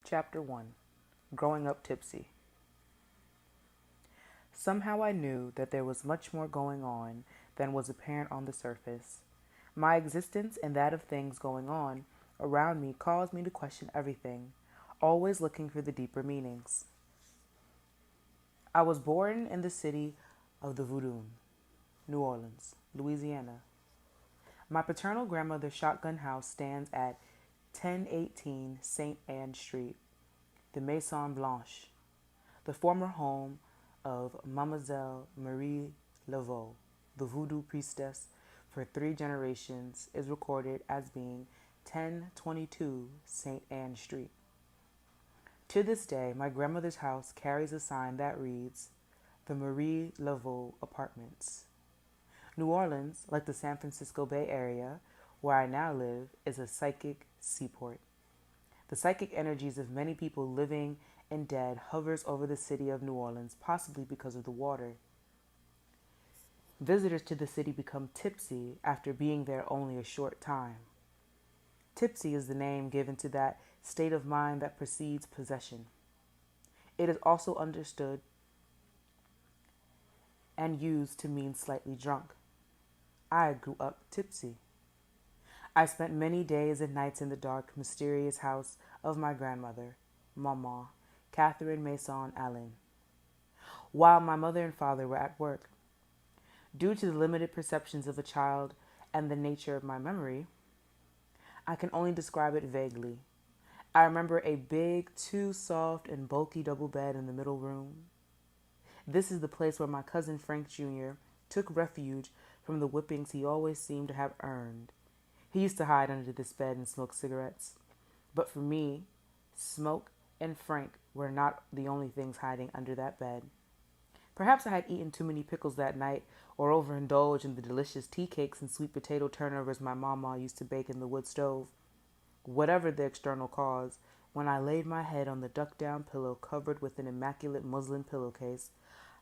Chapter 1. Growing Up Tipsy. Somehow I knew that there was much more going on than was apparent on the surface. My existence and that of things going on around me caused me to question everything, always looking for the deeper meanings. I was born in the city of the Voodoo, New Orleans, Louisiana. My paternal grandmother's shotgun house stands at 1018 St. Anne Street, the Maison Blanche, the former home of Mademoiselle Marie Laveau, the voodoo priestess for 3 generations, is recorded as being 1022 St. Anne Street. To this day, my grandmother's house carries a sign that reads, the Marie Laveau Apartments. New Orleans, like the San Francisco Bay Area, where I now live, is a psychic seaport. The psychic energies of many people living and dead hovers over the city of New Orleans, possibly because of the water. Visitors to the city become tipsy after being there only a short time. Tipsy is the name given to that state of mind that precedes possession. It is also understood and used to mean slightly drunk. I grew up tipsy. I spent many days and nights in the dark, mysterious house of my grandmother, Mama, Catherine Mason Allen, while my mother and father were at work. Due to the limited perceptions of a child and the nature of my memory, I can only describe it vaguely. I remember a big, too soft and bulky double bed in the middle room. This is the place where my cousin Frank Jr. took refuge from the whippings he always seemed to have earned. He used to hide under this bed and smoke cigarettes. But for me, smoke and Frank were not the only things hiding under that bed. Perhaps I had eaten too many pickles that night or overindulged in the delicious tea cakes and sweet potato turnovers my mama used to bake in the wood stove. Whatever the external cause, when I laid my head on the duck-down pillow covered with an immaculate muslin pillowcase,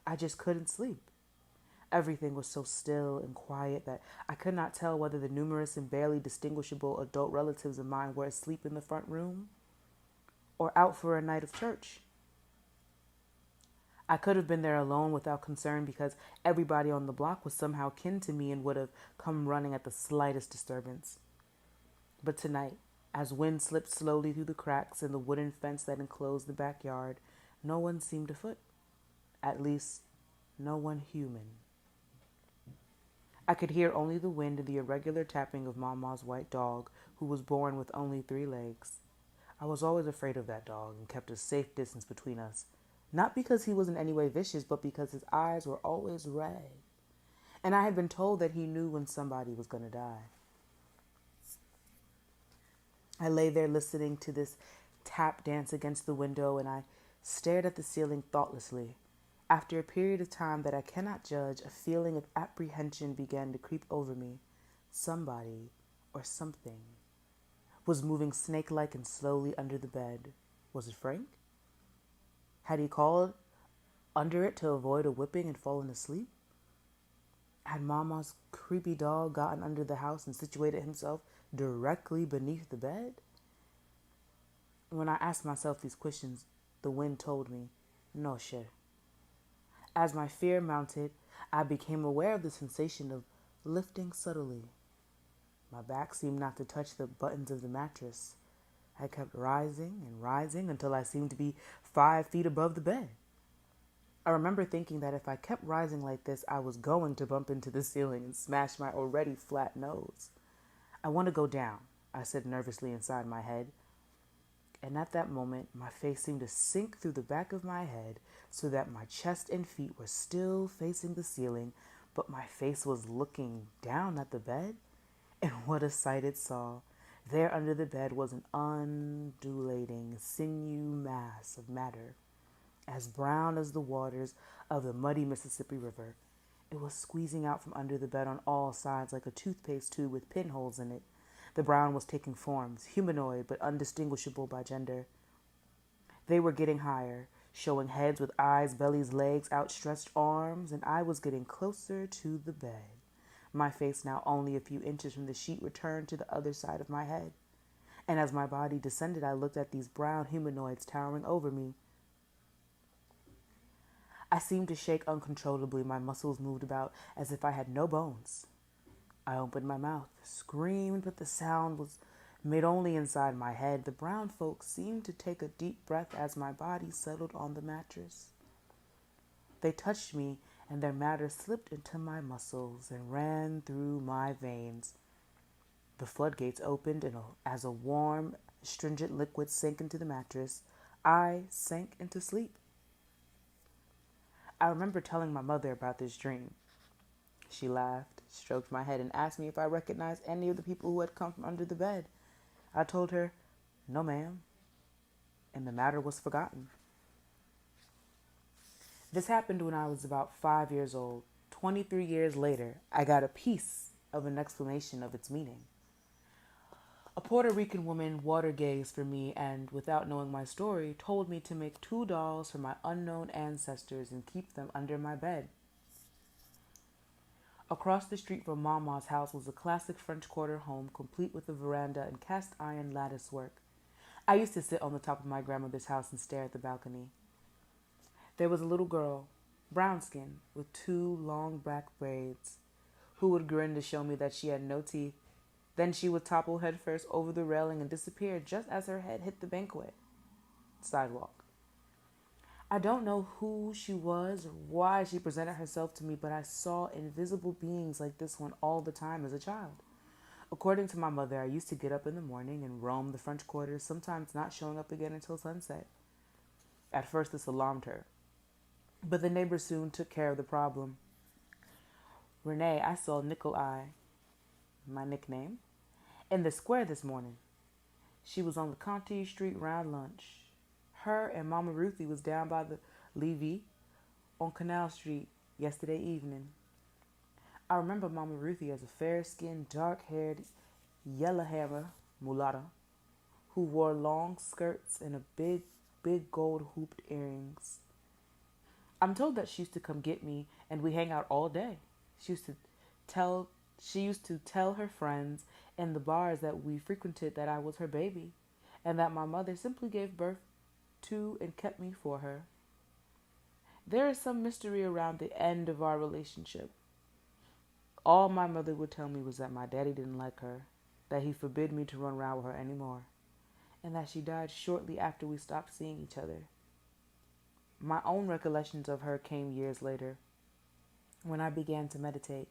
I just couldn't sleep. Everything was so still and quiet that I could not tell whether the numerous and barely distinguishable adult relatives of mine were asleep in the front room or out for a night of church. I could have been there alone without concern because everybody on the block was somehow kin to me and would have come running at the slightest disturbance. But tonight, as wind slipped slowly through the cracks in the wooden fence that enclosed the backyard, no one seemed afoot. At least, no one human. I could hear only the wind and the irregular tapping of Mama's white dog, who was born with only 3 legs. I was always afraid of that dog and kept a safe distance between us, not because he was in any way vicious, but because his eyes were always red, and I had been told that he knew when somebody was going to die. I lay there listening to this tap dance against the window, and I stared at the ceiling thoughtlessly. After a period of time that I cannot judge, a feeling of apprehension began to creep over me. Somebody, or something, was moving snake-like and slowly under the bed. Was it Frank? Had he crawled under it to avoid a whipping and fallen asleep? Had Mama's creepy dog gotten under the house and situated himself directly beneath the bed? When I asked myself these questions, the wind told me, no, sure. As my fear mounted, I became aware of the sensation of lifting subtly. My back seemed not to touch the buttons of the mattress. I kept rising and rising until I seemed to be 5 feet above the bed. I remember thinking that if I kept rising like this, I was going to bump into the ceiling and smash my already flat nose. I want to go down, I said nervously inside my head. And at that moment, my face seemed to sink through the back of my head so that my chest and feet were still facing the ceiling, but my face was looking down at the bed. And what a sight it saw. There under the bed was an undulating sinew mass of matter, as brown as the waters of the muddy Mississippi River. It was squeezing out from under the bed on all sides like a toothpaste tube with pinholes in it. The brown was taking forms, humanoid but undistinguishable by gender. They were getting higher, showing heads with eyes, bellies, legs, outstretched arms, and I was getting closer to the bed. My face, now only a few inches from the sheet, returned to the other side of my head. And as my body descended, I looked at these brown humanoids towering over me. I seemed to shake uncontrollably. My muscles moved about as if I had no bones. I opened my mouth, screamed, but the sound was made only inside my head. The brown folks seemed to take a deep breath as my body settled on the mattress. They touched me, and their matter slipped into my muscles and ran through my veins. The floodgates opened, and as a warm, astringent liquid sank into the mattress, I sank into sleep. I remember telling my mother about this dream. She laughed, stroked my head, and asked me if I recognized any of the people who had come from under the bed. I told her, "No, ma'am," and the matter was forgotten. This happened when I was about 5 years old. 23 years later, I got a piece of an explanation of its meaning. A Puerto Rican woman water gazed for me and, without knowing my story, told me to make 2 dolls for my unknown ancestors and keep them under my bed. Across the street from Mama's house was a classic French Quarter home, complete with a veranda and cast iron lattice work. I used to sit on the top of my grandmother's house and stare at the balcony. There was a little girl, brown skinned, with 2 long black braids, who would grin to show me that she had no teeth. Then she would topple headfirst over the railing and disappear just as her head hit the banquet sidewalk. I don't know who she was or why she presented herself to me, but I saw invisible beings like this one all the time as a child. According to my mother, I used to get up in the morning and roam the French quarters, sometimes not showing up again until sunset. At first, this alarmed her, but the neighbors soon took care of the problem. Renee, I saw Nickel Eye, my nickname, in the square this morning. She was on the Conti Street round lunch. Her and Mama Ruthie was down by the Levee on Canal Street yesterday evening. I remember Mama Ruthie as a fair-skinned, dark-haired, yellowhammer mulatta who wore long skirts and big gold hooped earrings. I'm told that she used to come get me and we hang out all day. Tell she used to tell her friends in the bars that we frequented that I was her baby and that my mother simply gave birth to and kept me for her. There is some mystery around the end of our relationship. All my mother would tell me was that my daddy didn't like her, that he forbid me to run around with her anymore, and that she died shortly after we stopped seeing each other. My own recollections of her came years later. When I began to meditate,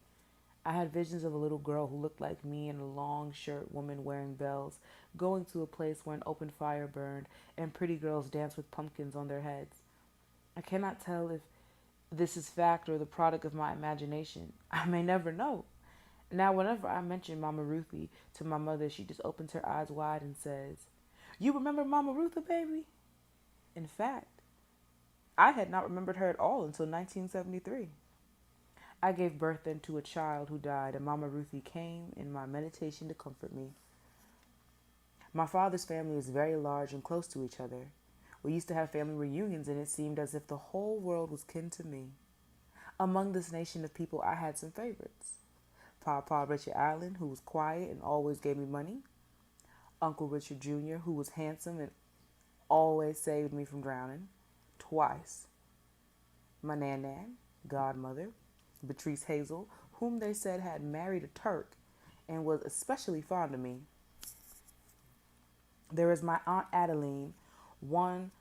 I had visions of a little girl who looked like me in a long shirt, woman wearing bells, going to a place where an open fire burned and pretty girls danced with pumpkins on their heads. I cannot tell if this is fact or the product of my imagination. I may never know. Now, whenever I mention Mama Ruthie to my mother, she just opens her eyes wide and says, "You remember Mama Ruthie, baby?" In fact, I had not remembered her at all until 1973. I gave birth then to a child who died, and Mama Ruthie came in my meditation to comfort me. My father's family is very large and close to each other. We used to have family reunions, and it seemed as if the whole world was kin to me. Among this nation of people, I had some favorites. Papa Richard Allen, who was quiet and always gave me money. Uncle Richard Jr., who was handsome and always saved me from drowning, twice. My Nan, godmother, Beatrice Hazel, whom they said had married a Turk and was especially fond of me. There is my Aunt Adeline, one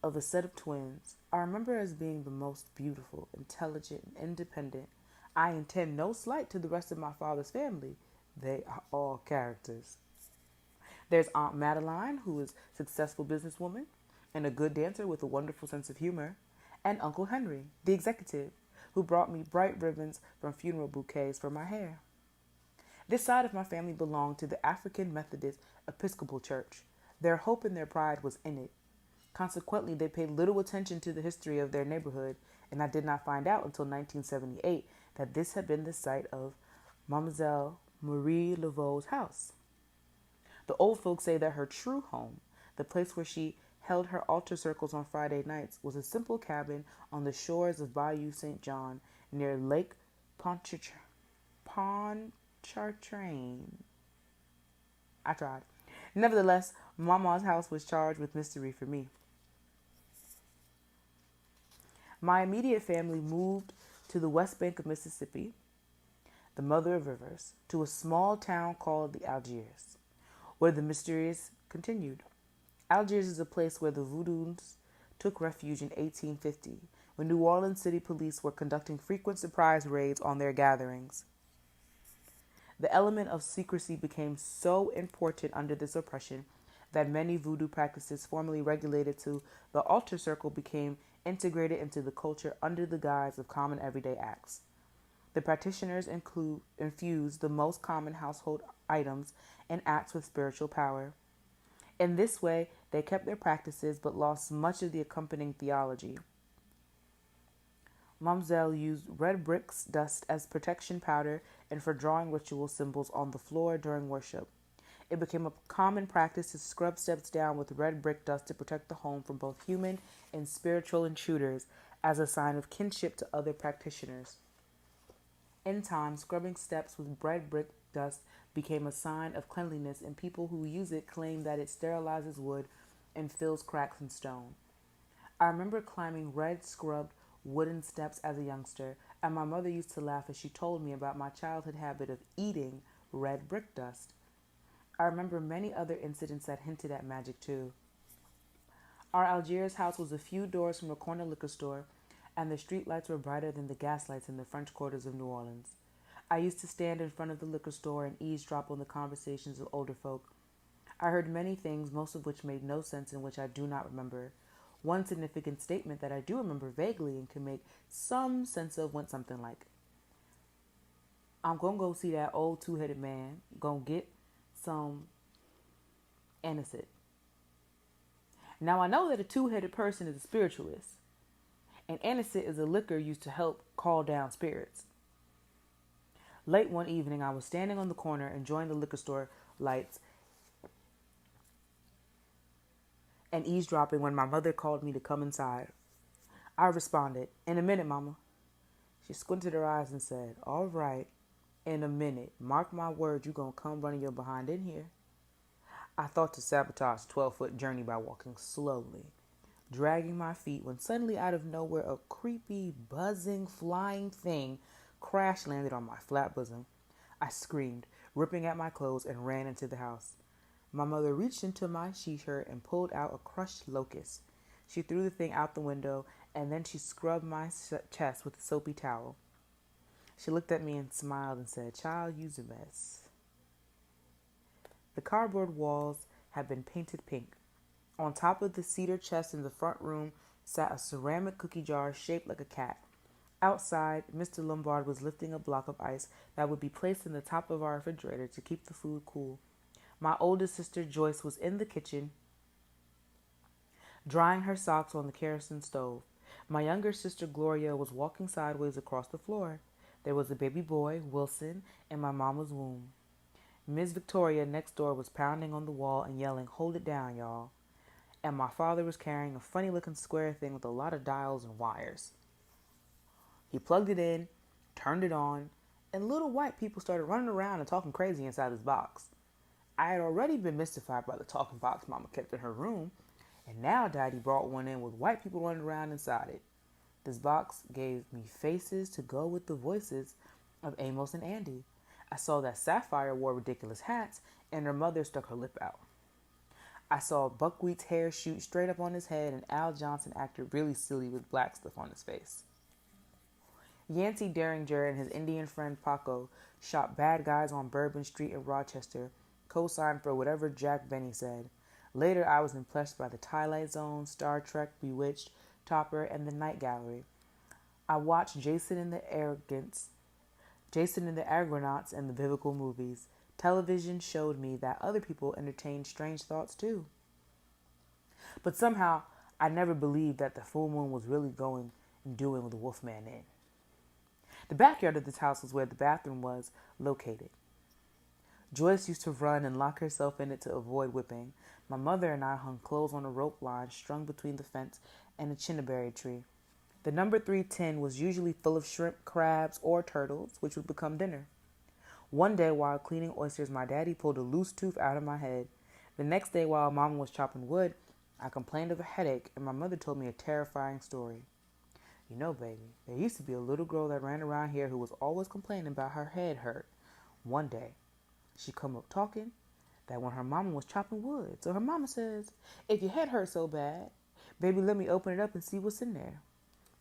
of a set of twins. I remember as being the most beautiful, intelligent, and independent. I intend no slight to the rest of my father's family. They are all characters. There's Aunt Madeline, who is a successful businesswoman and a good dancer with a wonderful sense of humor, and Uncle Henry, the executive, who brought me bright ribbons from funeral bouquets for my hair. This side of my family belonged to the African Methodist Episcopal Church. Their hope and their pride was in it. Consequently, they paid little attention to the history of their neighborhood, and I did not find out until 1978 that this had been the site of Mademoiselle Marie Laveau's house. The old folks say that her true home, the place where she held her altar circles on Friday nights, was a simple cabin on the shores of Bayou St. John near Lake Pontchartrain. I tried. Nevertheless, Mama's house was charged with mystery for me. My immediate family moved to the west bank of Mississippi, the mother of rivers, to a small town called the Algiers, where the mysteries continued. Algiers is a place where the Voodoos took refuge in 1850, when New Orleans City Police were conducting frequent surprise raids on their gatherings. The element of secrecy became so important under this oppression that many voodoo practices formerly regulated to the altar circle became integrated into the culture under the guise of common everyday acts. The practitioners infused the most common household items and acts with spiritual power. In this way, they kept their practices but lost much of the accompanying theology. Mamselle used red bricks dust as protection powder and for drawing ritual symbols on the floor during worship. It became a common practice to scrub steps down with red brick dust to protect the home from both human and spiritual intruders as a sign of kinship to other practitioners. In time, scrubbing steps with red brick dust became a sign of cleanliness, and people who use it claim that it sterilizes wood and fills cracks in stone. I remember climbing red scrubbed wooden steps as a youngster, and my mother used to laugh as she told me about my childhood habit of eating red brick dust. I remember many other incidents that hinted at magic too. Our Algiers house was a few doors from a corner liquor store, and the street lights were brighter than the gas lights in the French quarters of New Orleans. I used to stand in front of the liquor store and eavesdrop on the conversations of older folk. I heard many things, most of which made no sense and which I do not remember. One significant statement that I do remember vaguely and can make some sense of went something like, I'm going to go see that old two-headed man, going to get some anisette. Now I know that a two-headed person is a spiritualist, and anisette is a liquor used to help call down spirits. Late one evening, I was standing on the corner enjoying the liquor store lights and eavesdropping when my mother called me to come inside. I responded, "In a minute, Mama." She squinted her eyes and said, "All right, in a minute. Mark my word, you gonna come running your behind in here." I thought to sabotage a 12-foot journey by walking slowly, dragging my feet, when suddenly out of nowhere a creepy, buzzing, flying thing crash landed on my flat bosom. I screamed, ripping at my clothes, and ran into the house. My mother reached into my she-shirt and pulled out a crushed locust. She threw the thing out the window, and then she scrubbed my chest with a soapy towel. She looked at me and smiled and said, "Child, you's a mess." The cardboard walls had been painted pink. On top of the cedar chest in the front room sat a ceramic cookie jar shaped like a cat. Outside, Mr. Lombard was lifting a block of ice that would be placed in the top of our refrigerator to keep the food cool. My oldest sister, Joyce, was in the kitchen, drying her socks on the kerosene stove. My younger sister, Gloria, was walking sideways across the floor. There was a baby boy, Wilson, in my mama's womb. Miss Victoria next door was pounding on the wall and yelling, "Hold it down, y'all." And my father was carrying a funny-looking square thing with a lot of dials and wires. He plugged it in, turned it on, and little white people started running around and talking crazy inside his box. I had already been mystified by the talking box Mama kept in her room, and now Daddy brought one in with white people running around inside it. This box gave me faces to go with the voices of Amos and Andy. I saw that Sapphire wore ridiculous hats, and her mother stuck her lip out. I saw Buckwheat's hair shoot straight up on his head, and Al Johnson acted really silly with black stuff on his face. Yancey Derringer and his Indian friend Paco shot bad guys on Bourbon Street in Rochester, co-signed for whatever Jack Benny said. Later, I was impressed by the Twilight Zone, Star Trek, Bewitched, Topper, and the Night Gallery. I watched Jason and the Argonauts, and the biblical movies. Television showed me that other people entertained strange thoughts too. But somehow, I never believed that the full moon was really going and doing the Wolfman in. The backyard of this house was where the bathroom was located. Joyce used to run and lock herself in it to avoid whipping. My mother and I hung clothes on a rope line strung between the fence and a chinnaberry tree. The number 3 tin was usually full of shrimp, crabs, or turtles, which would become dinner. One day, while cleaning oysters, my daddy pulled a loose tooth out of my head. The next day, while Mama was chopping wood, I complained of a headache, and my mother told me a terrifying story. You know, baby, there used to be a little girl that ran around here who was always complaining about her head hurt. One day, she come up talking that when her mama was chopping wood. So her mama says, if your head hurts so bad, baby, let me open it up and see what's in there.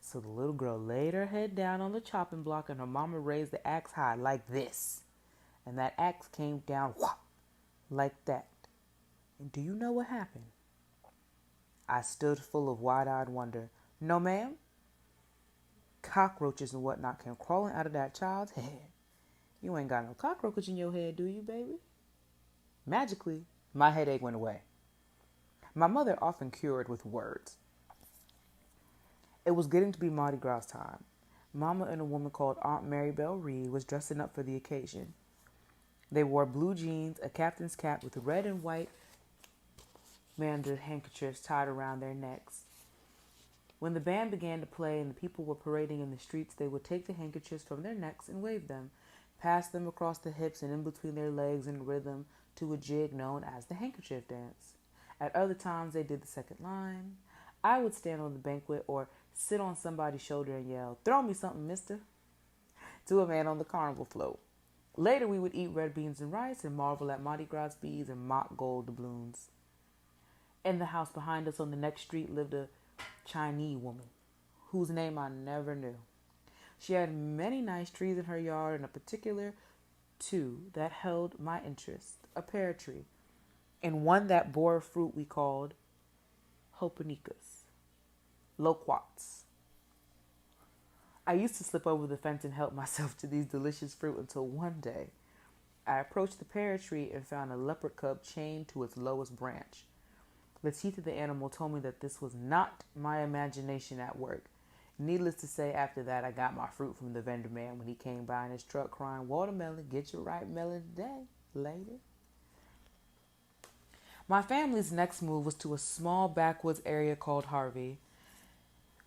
So the little girl laid her head down on the chopping block and her mama raised the axe high like this. And that axe came down whop, like that. And do you know what happened? I stood full of wide-eyed wonder. No, ma'am. Cockroaches and whatnot came crawling out of that child's head. You ain't got no cockroaches in your head, do you, baby? Magically, my headache went away. My mother often cured with words. It was getting to be Mardi Gras time. Mama and a woman called Aunt Mary Bell Reed was dressing up for the occasion. They wore blue jeans, a captain's cap with red and white mandarin handkerchiefs tied around their necks. When the band began to play and the people were parading in the streets, they would take the handkerchiefs from their necks and wave them, pass them across the hips and in between their legs in rhythm to a jig known as the handkerchief dance. At other times, they did the second line. I would stand on the banquet or sit on somebody's shoulder and yell, "Throw me something, mister," to a man on the carnival float. Later, we would eat red beans and rice and marvel at Mardi Gras beads and mock gold doubloons. In the house behind us on the next street lived a Chinese woman, whose name I never knew. She had many nice trees in her yard, and a particular two that held my interest, a pear tree, and one that bore a fruit we called hopanicas, loquats. I used to slip over the fence and help myself to these delicious fruit until one day I approached the pear tree and found a leopard cub chained to its lowest branch. The teeth of the animal told me that this was not my imagination at work. Needless to say, after that, I got my fruit from the vendor man when he came by in his truck crying, "Watermelon, get your ripe melon today, lady." My family's next move was to a small backwoods area called Harvey.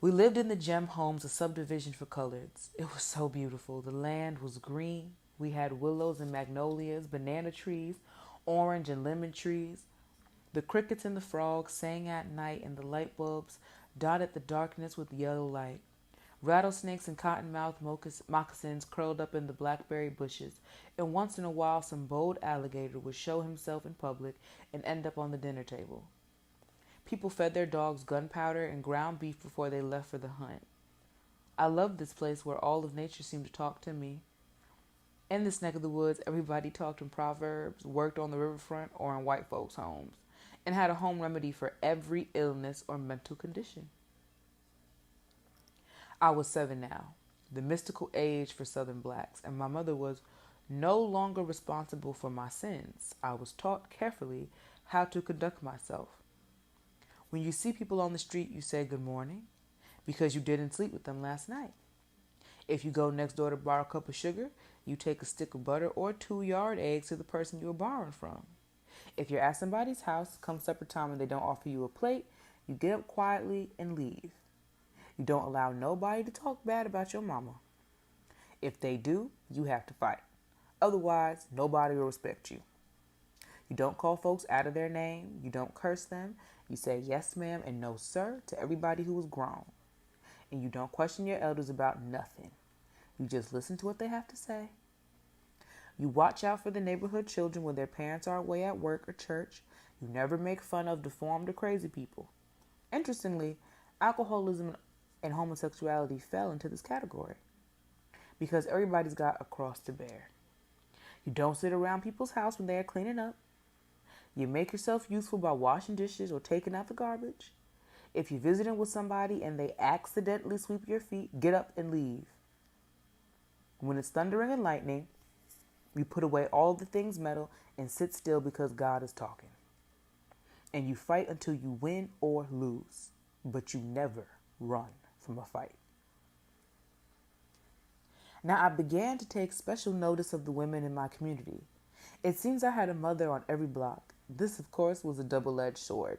We lived in the Gem Homes, a subdivision for coloreds. It was so beautiful. The land was green. We had willows and magnolias, banana trees, orange and lemon trees. The crickets and the frogs sang at night, and the light bulbs dotted the darkness with yellow light. Rattlesnakes and cottonmouth moccasins curled up in the blackberry bushes, and once in a while some bold alligator would show himself in public and end up on the dinner table. People fed their dogs gunpowder and ground beef before they left for the hunt. I loved this place where all of nature seemed to talk to me. In this neck of the woods, everybody talked in proverbs, worked on the riverfront or in white folks' homes, and had a home remedy for every illness or mental condition. I was 7 now, the mystical age for Southern blacks, and my mother was no longer responsible for my sins. I was taught carefully how to conduct myself. When you see people on the street, you say good morning because you didn't sleep with them last night. If you go next door to borrow a cup of sugar, you take a stick of butter or 2 yard eggs to the person you were borrowing from. If you're at somebody's house, come supper time and they don't offer you a plate, you get up quietly and leave. You don't allow nobody to talk bad about your mama. If they do, you have to fight. Otherwise, nobody will respect you. You don't call folks out of their name. You don't curse them. You say yes, ma'am, and no, sir, to everybody who is grown. And you don't question your elders about nothing. You just listen to what they have to say. You watch out for the neighborhood children when their parents are away at work or church. You never make fun of deformed or crazy people. Interestingly, alcoholism and homosexuality fell into this category because everybody's got a cross to bear. You don't sit around people's house when they are cleaning up. You make yourself useful by washing dishes or taking out the garbage. If you're visiting with somebody and they accidentally sweep your feet, get up and leave. When it's thundering and lightning, you put away all the things metal and sit still because God is talking. And you fight until you win or lose, but you never run from a fight. Now, I began to take special notice of the women in my community. It seems I had a mother on every block. This, of course, was a double-edged sword.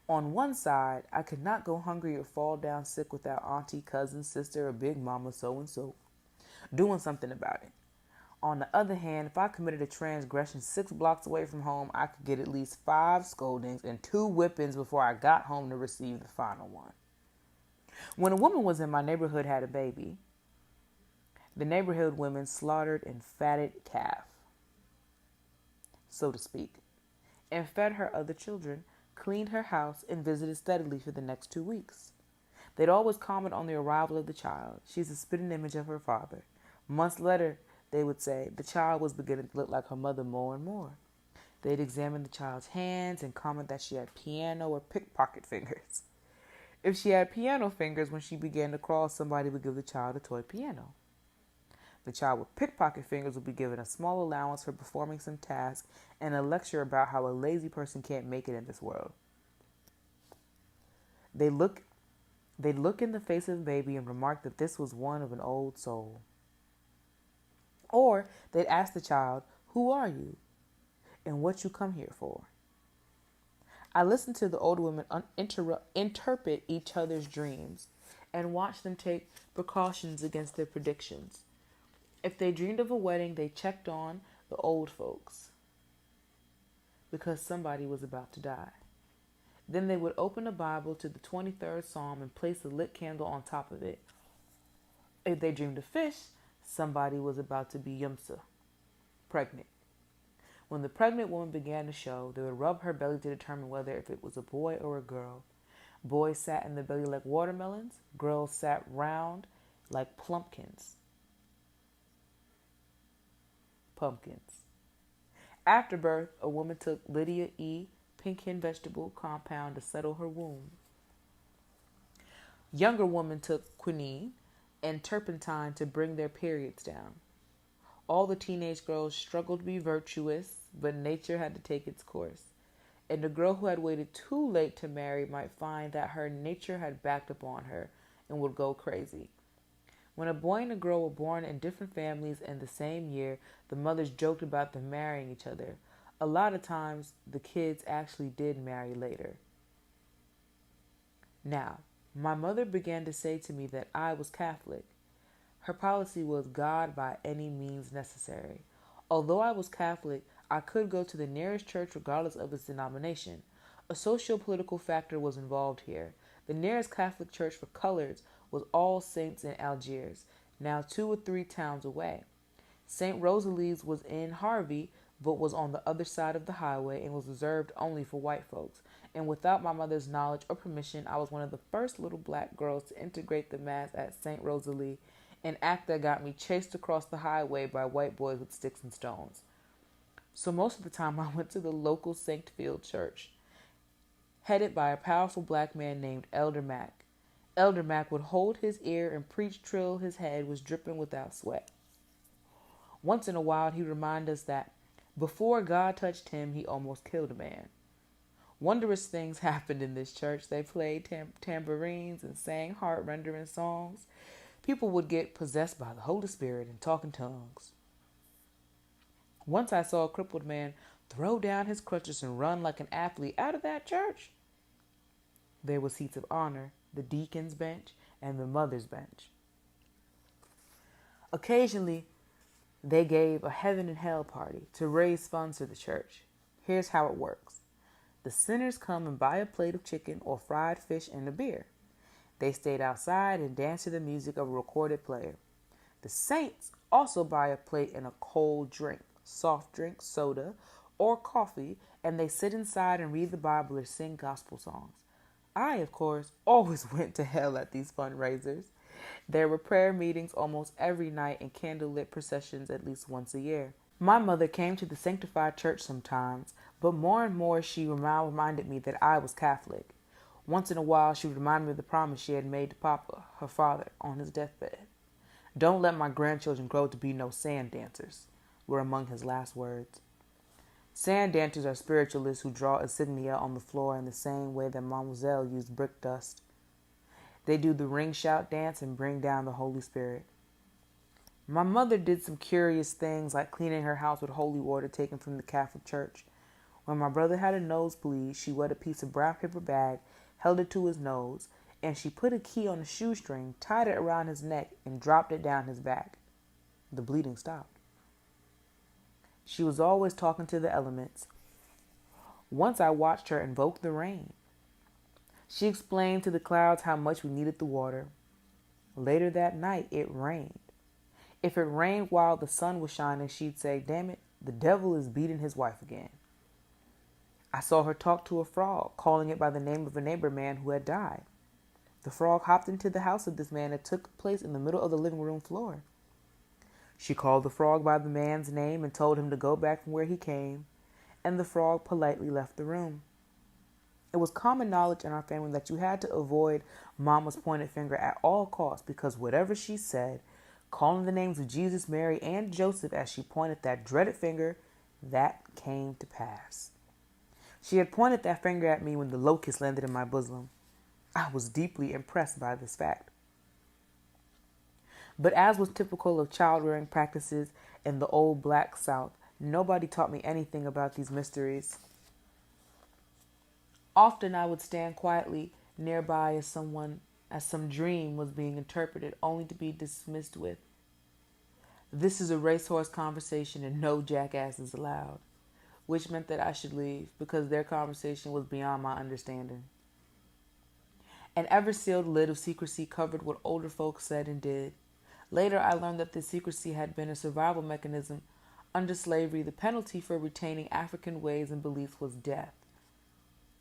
On one side, I could not go hungry or fall down sick without auntie, cousin, sister, or big mama so-and-so doing something about it. On the other hand, if I committed a transgression 6 blocks away from home, I could get at least 5 scoldings and 2 whippings before I got home to receive the final one. When a woman was in my neighborhood had a baby, the neighborhood women slaughtered and fatted calf, so to speak, and fed her other children, cleaned her house, and visited steadily for the next 2 weeks. They'd always comment on the arrival of the child. She's a spitting image of her father. Months later, they would say the child was beginning to look like her mother more and more. They'd examine the child's hands and comment that she had piano or pickpocket fingers. If she had piano fingers, when she began to crawl, somebody would give the child a toy piano. The child with pickpocket fingers would be given a small allowance for performing some task and a lecture about how a lazy person can't make it in this world. They'd look in the face of the baby and remark that this was one of an old soul. Or they'd ask the child, "Who are you? And what you come here for?" I listened to the older women interpret each other's dreams and watched them take precautions against their predictions. If they dreamed of a wedding, they checked on the old folks because somebody was about to die. Then they would open a Bible to the 23rd Psalm and place a lit candle on top of it. If they dreamed of fish, somebody was about to be Yumsa, pregnant. When the pregnant woman began to show, they would rub her belly to determine whether if it was a boy or a girl. Boys sat in the belly like watermelons. Girls sat round like pumpkins. After birth, a woman took Lydia E. Pinkhin vegetable compound to settle her womb. Younger women took quinine and turpentine to bring their periods down. All the teenage girls struggled to be virtuous, but nature had to take its course. And the girl who had waited too late to marry might find that her nature had backed up on her and would go crazy. When a boy and a girl were born in different families in the same year, the mothers joked about them marrying each other. A lot of times, the kids actually did marry later. Now, my mother began to say to me that I was Catholic. Her policy was God by any means necessary. Although I was Catholic, I could go to the nearest church regardless of its denomination. A socio-political factor was involved here. The nearest Catholic church for coloreds was All Saints in Algiers, now 2 or 3 towns away. St. Rosalie's was in Harvey, but was on the other side of the highway and was reserved only for white folks. And without my mother's knowledge or permission, I was one of the first little black girls to integrate the Mass at St. Rosalie, an act that got me chased across the highway by white boys with sticks and stones. So most of the time I went to the local Saintfield church, headed by a powerful black man named Elder Mack. Elder Mack would hold his ear and preach till his head was dripping without sweat. Once in a while, he reminded us that before God touched him, he almost killed a man. Wondrous things happened in this church. They played tambourines and sang heart-rending songs. People would get possessed by the Holy Spirit and talk in tongues. Once I saw a crippled man throw down his crutches and run like an athlete out of that church. There were seats of honor, the deacon's bench, and the mother's bench. Occasionally, they gave a heaven and hell party to raise funds for the church. Here's how it works. The sinners come and buy a plate of chicken or fried fish and a beer. They stayed outside and danced to the music of a recorded player. The saints also buy a plate and a cold drink, soft drink, soda, or coffee, and they sit inside and read the Bible or sing gospel songs. I, of course, always went to hell at these fundraisers. There were prayer meetings almost every night and candlelit processions at least once a year. My mother came to the Sanctified Church sometimes, but more and more she reminded me that I was Catholic. Once in a while, she would remind me of the promise she had made to Papa, her father, on his deathbed. "Don't let my grandchildren grow to be no sand dancers," were among his last words. Sand dancers are spiritualists who draw insignia on the floor in the same way that Mademoiselle used brick dust. They do the ring shout dance and bring down the Holy Spirit. My mother did some curious things like cleaning her house with holy water taken from the Catholic Church. When my brother had a nosebleed, she wet a piece of brown paper bag, held it to his nose, and she put a key on a shoestring, tied it around his neck, and dropped it down his back. The bleeding stopped. She was always talking to the elements. Once I watched her invoke the rain. She explained to the clouds how much we needed the water. Later that night, it rained. If it rained while the sun was shining, she'd say, "Damn it, the devil is beating his wife again." I saw her talk to a frog, calling it by the name of a neighbor man who had died. The frog hopped into the house of this man and took place in the middle of the living room floor. She called the frog by the man's name and told him to go back from where he came, and the frog politely left the room. It was common knowledge in our family that you had to avoid Mama's pointed finger at all costs because whatever she said, calling the names of Jesus, Mary, and Joseph as she pointed that dreaded finger, that came to pass. She had pointed that finger at me when the locust landed in my bosom. I was deeply impressed by this fact. But as was typical of child-rearing practices in the old black South, nobody taught me anything about these mysteries. Often I would stand quietly nearby as some dream was being interpreted, only to be dismissed with, "This is a racehorse conversation and no jackasses allowed," which meant that I should leave because their conversation was beyond my understanding. An ever-sealed lid of secrecy covered what older folks said and did. Later, I learned that this secrecy had been a survival mechanism. Under slavery, the penalty for retaining African ways and beliefs was death.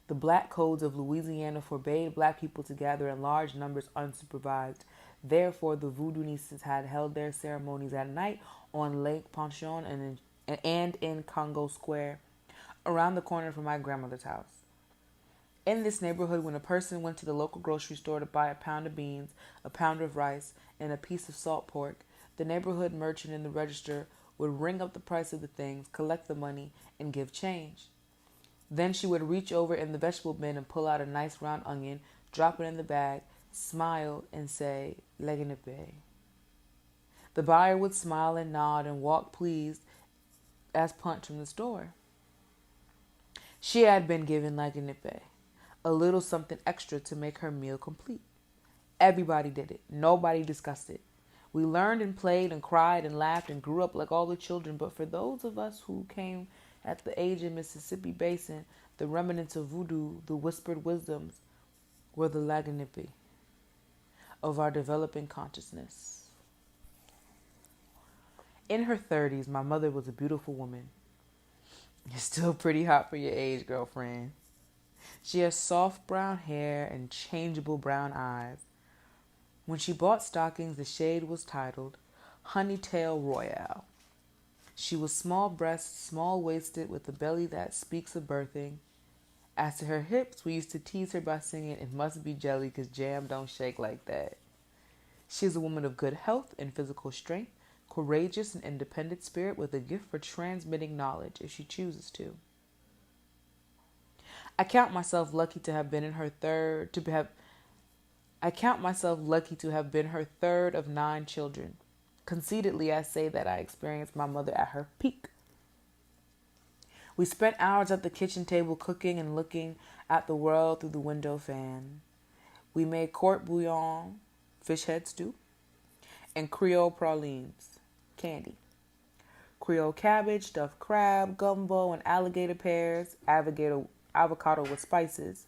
The black codes of Louisiana forbade black people to gather in large numbers unsupervised. Therefore, the Voodooistas had held their ceremonies at night on Lake Pontchartrain and in Congo Square, around the corner from my grandmother's house. In this neighborhood, when a person went to the local grocery store to buy a pound of beans, a pound of rice, and a piece of salt pork, the neighborhood merchant in the register would ring up the price of the things, collect the money, and give change. Then she would reach over in the vegetable bin and pull out a nice round onion, drop it in the bag, smile, and say, "Leguinipe." The buyer would smile and nod and walk pleased as punch from the store. She had been given leguinipe, a little something extra to make her meal complete. Everybody did it. Nobody discussed it. We learned and played and cried and laughed and grew up like all the children, but for those of us who came at the age of Mississippi Basin, the remnants of voodoo, the whispered wisdoms, were the leguinipe of our developing consciousness. In her 30s, my mother was a beautiful woman. You're still pretty hot for your age, girlfriend. She has soft brown hair and changeable brown eyes. When she bought stockings, the shade was titled Honeytail Royale. She was small-breasted, small-waisted, with a belly that speaks of birthing. As to her hips, we used to tease her by singing, "It must be jelly, 'cause jam don't shake like that." She is a woman of good health and physical strength, courageous and independent spirit, with a gift for transmitting knowledge if she chooses to. I count myself lucky to have been her third of 9 children. Conceitedly, I say that I experienced my mother at her peak. We spent hours at the kitchen table cooking and looking at the world through the window fan. We made court bouillon, fish head stew, and Creole pralines, candy. Creole cabbage, stuffed crab, gumbo, and alligator pears, avocado with spices,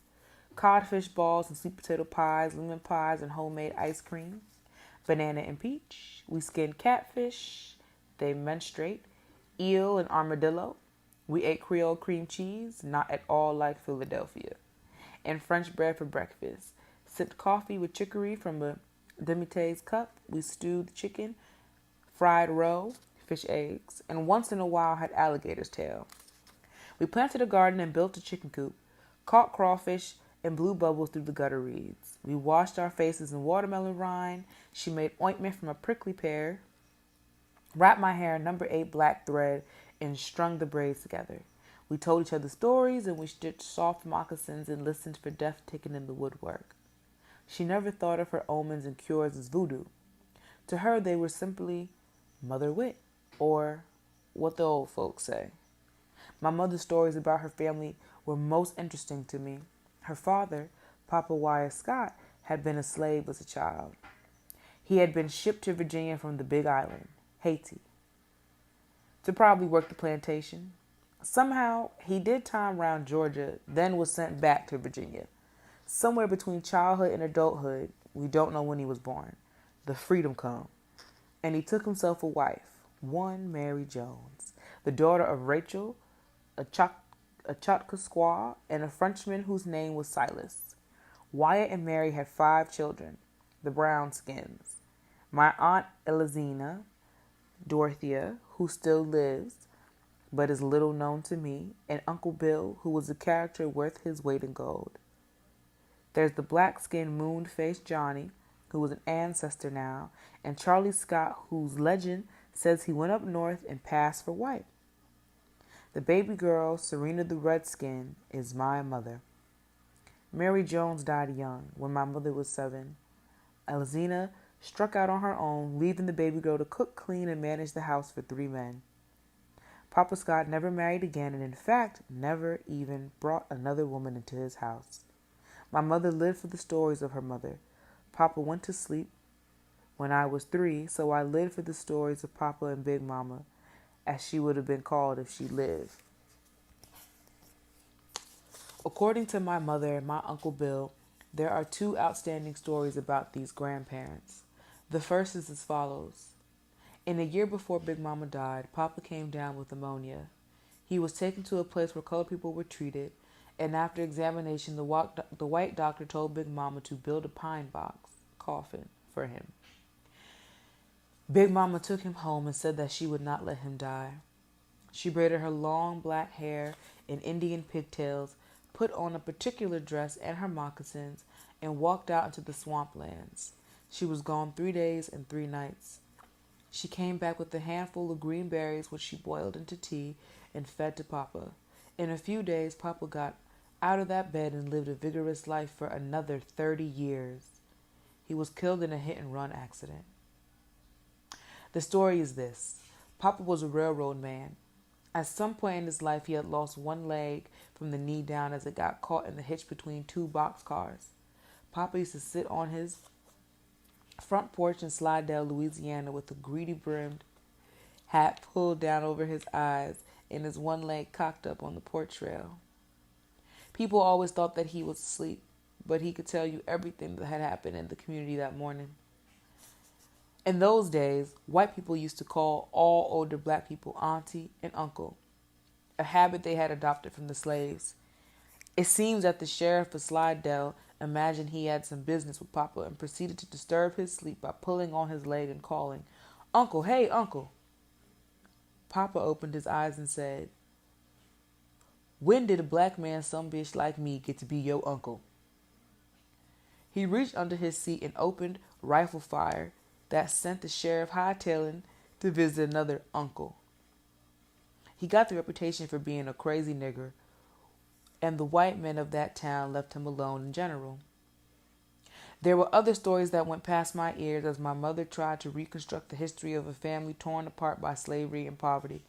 codfish balls and sweet potato pies, lemon pies, and homemade ice cream, banana and peach. We skinned catfish, they menstruate, eel and armadillo. We ate Creole cream cheese, not at all like Philadelphia, and French bread for breakfast. Sipped coffee with chicory from a demi-tasse cup. We stewed chicken, fried roe, fish eggs, and once in a while had alligator's tail. We planted a garden and built a chicken coop, caught crawfish and blew bubbles through the gutter reeds. We washed our faces in watermelon rind. She made ointment from a prickly pear, wrapped my hair in number 8 black thread, and strung the braids together. We told each other stories, and we stitched soft moccasins and listened for death ticking in the woodwork. She never thought of her omens and cures as voodoo. To her, they were simply mother wit, or what the old folks say. My mother's stories about her family were most interesting to me. Her father, Papa Wyatt Scott, had been a slave as a child. He had been shipped to Virginia from the Big Island, Haiti, to probably work the plantation. Somehow, he did time round Georgia, then was sent back to Virginia. Somewhere between childhood and adulthood, we don't know when he was born, the freedom come, and he took himself a wife, one Mary Jones, the daughter of Rachel, a Choctaw and a Frenchman whose name was Silas. Wyatt and Mary had 5 children, the Brownskins. My aunt Elizina, Dorothea, who still lives, but is little known to me, and Uncle Bill, who was a character worth his weight in gold. There's the black-skinned moon-faced Johnny, who was an ancestor now, and Charlie Scott, whose legend says he went up north and passed for white. The baby girl, Serena the Redskin, is my mother. Mary Jones died young, when my mother was 7. Elzina struck out on her own, leaving the baby girl to cook, clean, and manage the house for 3 men. Papa Scott never married again, and in fact, never even brought another woman into his house. My mother lived for the stories of her mother. Papa went to sleep when I was 3, so I lived for the stories of Papa and Big Mama, as she would have been called if she lived. According to my mother and my Uncle Bill, there are 2 outstanding stories about these grandparents. The first is as follows. In the year before Big Mama died, Papa came down with pneumonia. He was taken to a place where colored people were treated, and after examination, the white doctor told Big Mama to build a pine box coffin for him. Big Mama took him home and said that she would not let him die. She braided her long black hair in Indian pigtails, put on a particular dress and her moccasins, and walked out into the swamplands. She was gone 3 days and 3 nights. She came back with a handful of green berries, which she boiled into tea and fed to Papa. In a few days, Papa got out of that bed and lived a vigorous life for another 30 years. He was killed in a hit-and-run accident. The story is this. Papa was a railroad man. At some point in his life, he had lost one leg from the knee down as it got caught in the hitch between 2 boxcars. Papa used to sit on his front porch in Slidell, Louisiana, with a greedy-brimmed hat pulled down over his eyes and his one leg cocked up on the porch rail. People always thought that he was asleep, but he could tell you everything that had happened in the community that morning. In those days, white people used to call all older black people auntie and uncle, a habit they had adopted from the slaves. It seems that the sheriff of Slidell imagined he had some business with Papa and proceeded to disturb his sleep by pulling on his leg and calling, "Uncle, hey, Uncle." Papa opened his eyes and said, "When did a black man, some bitch like me, get to be your uncle?" He reached under his seat and opened rifle fire that sent the sheriff hightailing to visit another uncle. He got the reputation for being a crazy nigger, and the white men of that town left him alone in general. There were other stories that went past my ears as my mother tried to reconstruct the history of a family torn apart by slavery and poverty.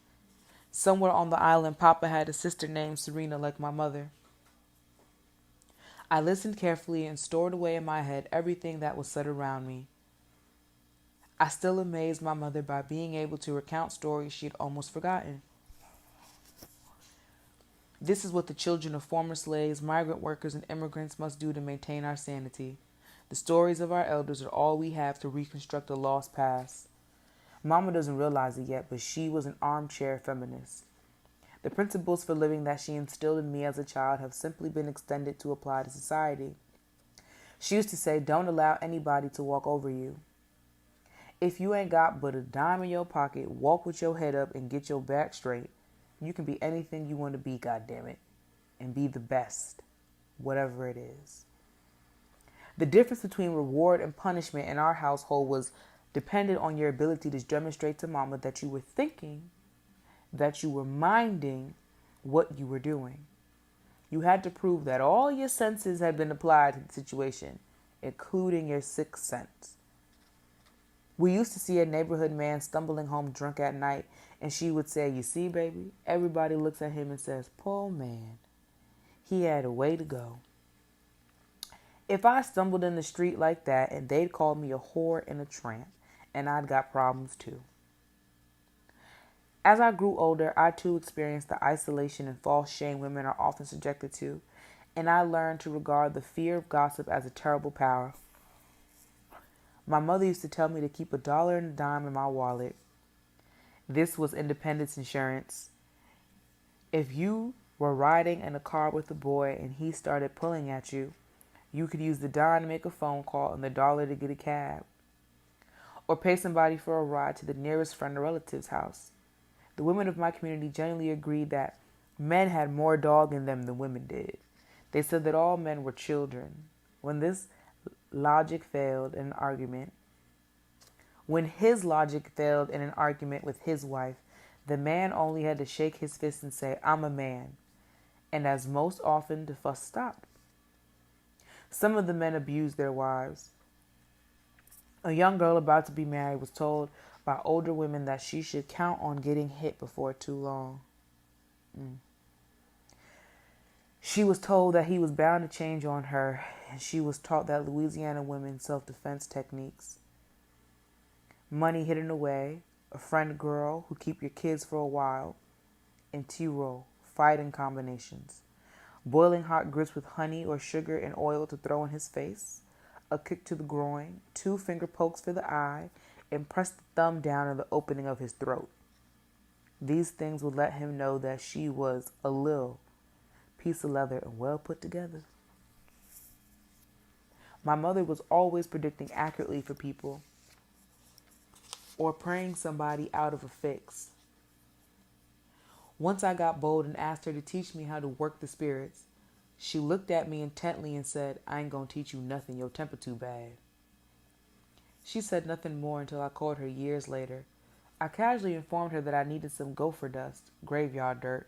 Somewhere on the island, Papa had a sister named Serena like my mother. I listened carefully and stored away in my head everything that was said around me. I still amazed my mother by being able to recount stories she had almost forgotten. This is what the children of former slaves, migrant workers, and immigrants must do to maintain our sanity. The stories of our elders are all we have to reconstruct a lost past. Mama doesn't realize it yet, but she was an armchair feminist. The principles for living that she instilled in me as a child have simply been extended to apply to society. She used to say, don't allow anybody to walk over you. If you ain't got but a dime in your pocket, walk with your head up and get your back straight. You can be anything you want to be, goddammit, and be the best, whatever it is. The difference between reward and punishment in our household was dependent on your ability to demonstrate to Mama that you were thinking, that you were minding what you were doing. You had to prove that all your senses had been applied to the situation, including your 6th sense. We used to see a neighborhood man stumbling home drunk at night, and she would say, "You see, baby, everybody looks at him and says, 'Poor man, he had a way to go.' If I stumbled in the street like that, and they'd call me a whore and a tramp, and I'd got problems too." As I grew older, I too experienced the isolation and false shame women are often subjected to, and I learned to regard the fear of gossip as a terrible power. My mother used to tell me to keep $1 and a dime in my wallet. This was independence insurance. If you were riding in a car with a boy and he started pulling at you, you could use the dime to make a phone call and the dollar to get a cab, or pay somebody for a ride to the nearest friend or relative's house. The women of my community generally agreed that men had more dog in them than women did. They said that all men were children. When this logic failed in an argument, when his logic failed in an argument with his wife, the man only had to shake his fist and say, "I'm a man." And as most often, the fuss stopped. Some of the men abused their wives. A young girl about to be married was told by older women that she should count on getting hit before too long. She was told that he was bound to change on her, and she was taught that Louisiana women's self-defense techniques: money hidden away, a friend girl who keep your kids for a while, and T-roll, fighting combinations: boiling hot grits with honey or sugar and oil to throw in his face, a kick to the groin, 2 finger pokes for the eye, and press the thumb down in the opening of his throat. These things would let him know that she was a little piece of leather and well put together. My mother was always predicting accurately for people or praying somebody out of a fix. Once I got bold and asked her to teach me how to work the spirits. She looked at me intently and said, "I ain't gonna teach you nothing, your temper too bad." She said nothing more until I called her years later. I casually informed her that I needed some gopher dust, graveyard dirt.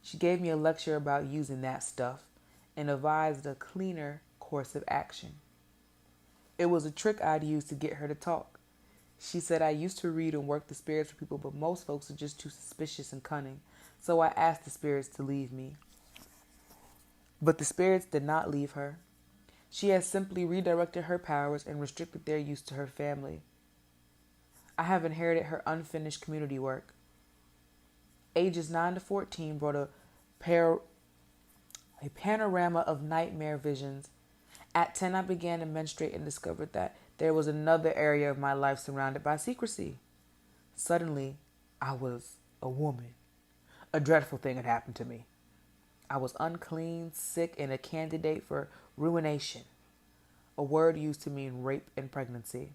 She gave me a lecture about using that stuff and advised a cleaner course of action. It was a trick I'd used to get her to talk. She said I used to read and work the spirits for people, but most folks are just too suspicious and cunning, so I asked the spirits to leave me. But the spirits did not leave her. She has simply redirected her powers and restricted their use to her family. I have inherited her unfinished community work. Ages 9 to 14 brought a panorama of nightmare visions. At 10, I began to menstruate and discovered that there was another area of my life surrounded by secrecy. Suddenly, I was a woman. A dreadful thing had happened to me. I was unclean, sick, and a candidate for ruination, a word used to mean rape and pregnancy.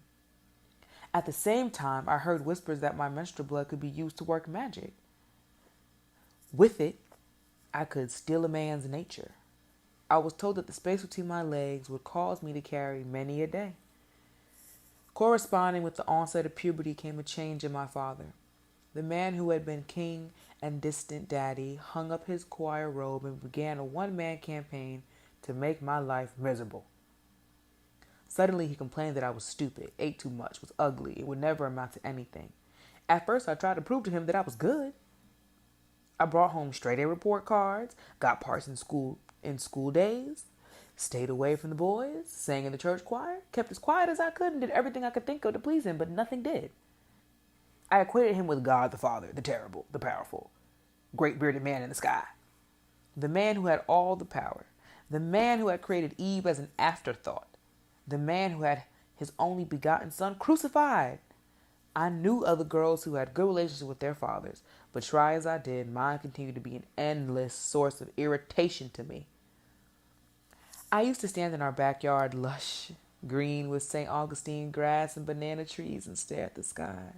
At the same time, I heard whispers that my menstrual blood could be used to work magic. With it, I could steal a man's nature. I was told that the space between my legs would cause me to carry many a day. Corresponding with the onset of puberty came a change in my father. The man who had been king and distant daddy hung up his choir robe and began a one-man campaign to make my life miserable. Suddenly, he complained that I was stupid, ate too much, was ugly, and would never amount to anything. At first, I tried to prove to him that I was good. I brought home straight A report cards, got parts in school days, stayed away from the boys, sang in the church choir, kept as quiet as I could, and did everything I could think of to please him, but nothing did. I equated him with God the Father, the terrible, the powerful, great bearded man in the sky. The man who had all the power. The man who had created Eve as an afterthought. The man who had his only begotten son crucified. I knew other girls who had good relationships with their fathers, but try as I did, mine continued to be an endless source of irritation to me. I used to stand in our backyard, lush, green with St. Augustine grass and banana trees, and stare at the sky.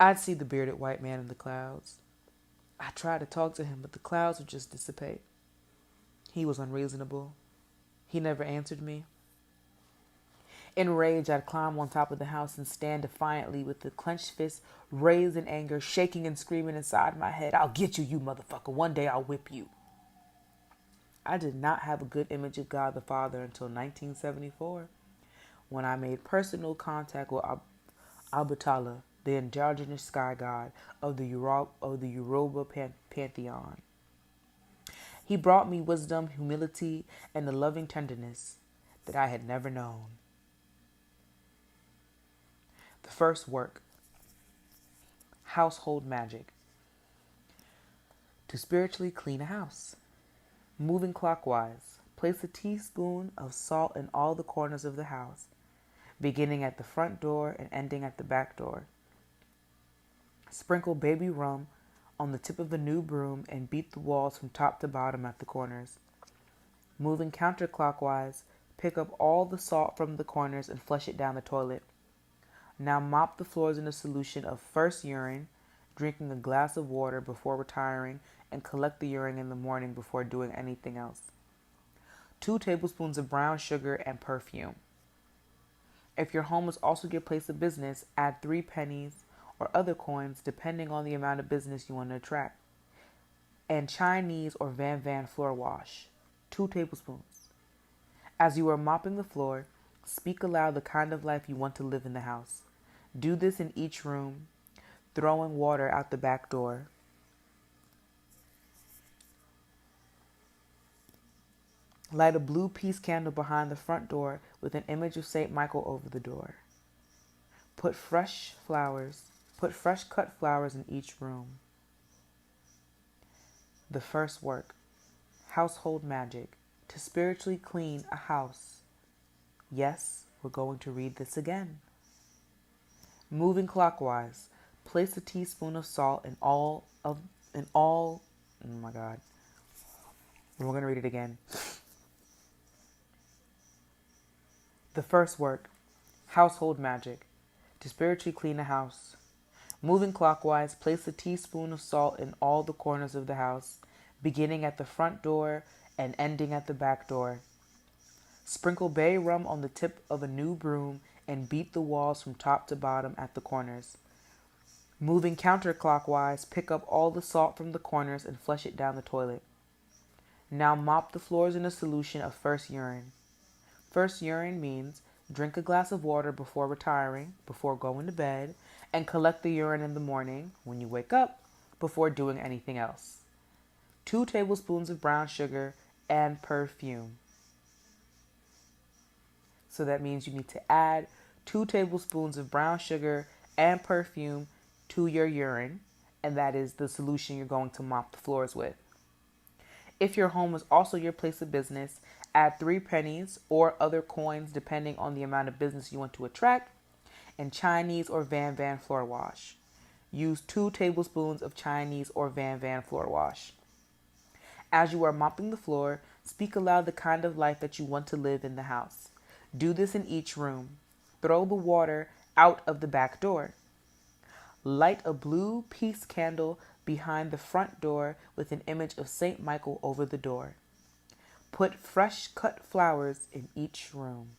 I'd see the bearded white man in the clouds. I tried to talk to him, but the clouds would just dissipate. He was unreasonable. He never answered me. In rage, I'd climb on top of the house and stand defiantly with the clenched fist raised in anger, shaking and screaming inside my head, "I'll get you, you motherfucker. One day I'll whip you." I did not have a good image of God the Father until 1974, when I made personal contact with Abatala, the androgynous sky god of the Yoruba pantheon. He brought me wisdom, humility, and a loving tenderness that I had never known. The first work. household magic. To spiritually clean a house. Moving clockwise, place a teaspoon of salt in all the corners of the house, beginning at the front door and ending at the back door. Sprinkle baby rum on the tip of the new broom and beat the walls from top to bottom at the corners. Moving counterclockwise, pick up all the salt from the corners and flush it down the toilet. Now mop the floors in a solution of first urine, drinking a glass of water before retiring, and collect the urine in the morning before doing anything else. 2 tablespoons of brown sugar and perfume. If your home is also your place of business, add 3 pennies or other coins depending on the amount of business you want to attract. And Chinese or Van floor wash, 2 tablespoons. As you are mopping the floor, speak aloud the kind of life you want to live in the house. Do this in each room, throwing water out the back door. Light a blue peace candle behind the front door with an image of St. Michael over the door. Put fresh cut flowers in each room. The first work, household magic, to spiritually clean a house. Yes, we're going to read this again. Moving clockwise, place a teaspoon of salt in all, oh my God. We're going to read it again. The first work, household magic, to spiritually clean a house. Moving clockwise, place a teaspoon of salt in all the corners of the house, beginning at the front door and ending at the back door. Sprinkle bay rum on the tip of a new broom and beat the walls from top to bottom at the corners. Moving counterclockwise, pick up all the salt from the corners and flush it down the toilet. Now mop the floors in a solution of first urine. First urine means drink a glass of water before retiring, before going to bed, and collect the urine in the morning when you wake up before doing anything else. 2 tablespoons of brown sugar and perfume. So that means you need to add 2 tablespoons of brown sugar and perfume to your urine, and that is the solution you're going to mop the floors with. If your home is also your place of business, add 3 pennies or other coins depending on the amount of business you want to attract, and Chinese or Van floor wash. Use 2 tablespoons of Chinese or Van floor wash. As you are mopping the floor, speak aloud the kind of life that you want to live in the house. Do this in each room. Throw the water out of the back door. Light a blue peace candle behind the front door with an image of St. Michael over the door. Put fresh cut flowers in each room.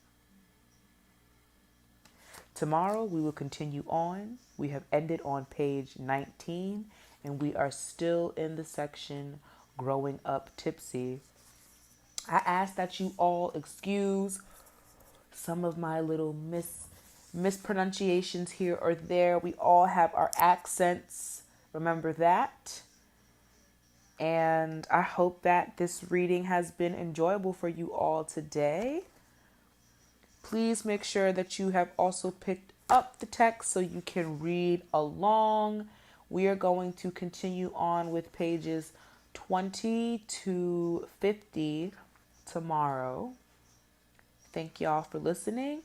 Tomorrow we will continue on. We have ended on page 19 and we are still in the section Growing Up Tipsy. I ask that you all excuse some of my little mispronunciations here or there. We all have our accents. Remember that. And I hope that this reading has been enjoyable for you all today. Please make sure that you have also picked up the text so you can read along. We are going to continue on with pages 20 to 50 tomorrow. Thank y'all for listening.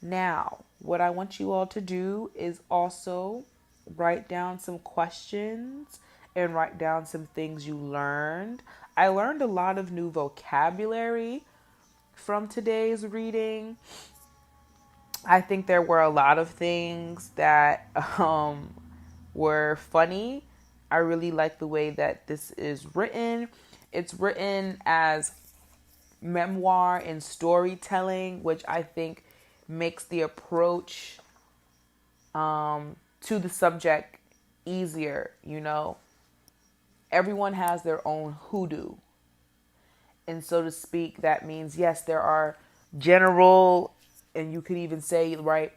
Now, what I want you all to do is also write down some questions and write down some things you learned. I learned a lot of new vocabulary from today's reading. I think there were a lot of things that were funny. I really like the way that this is written. It's written as memoir and storytelling, which I think makes the approach to the subject easier. You know, everyone has their own hoodoo. And so to speak, that means, yes, there are general, and you could even say, right,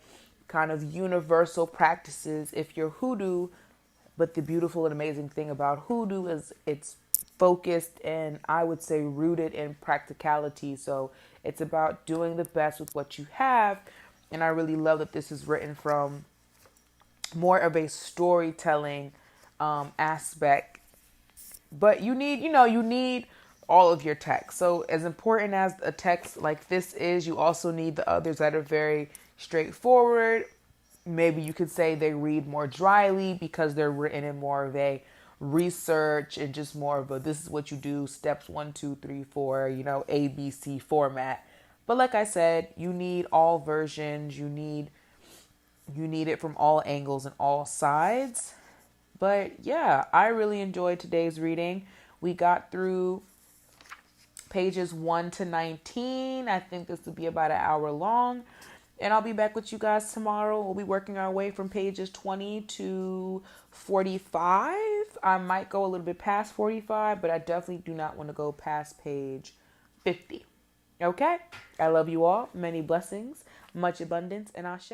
kind of universal practices if you're hoodoo. But the beautiful and amazing thing about hoodoo is it's focused and I would say rooted in practicality. So it's about doing the best with what you have. And I really love that this is written from more of a storytelling aspect. But you need, you need all of your text. So as important as a text like this is, you also need the others that are very straightforward. Maybe you could say they read more dryly because they're written in more of a research and just more of a, this is what you do, steps 1, 2, 3, 4, ABC format. But like I said, you need all versions. You need it from all angles and all sides. But yeah, I really enjoyed today's reading. We got through pages 1 to 19. I think this will be about an hour long. And I'll be back with you guys tomorrow. We'll be working our way from pages 20 to 45. I might go a little bit past 45, but I definitely do not want to go past page 50. Okay? I love you all. Many blessings, much abundance, and ashe.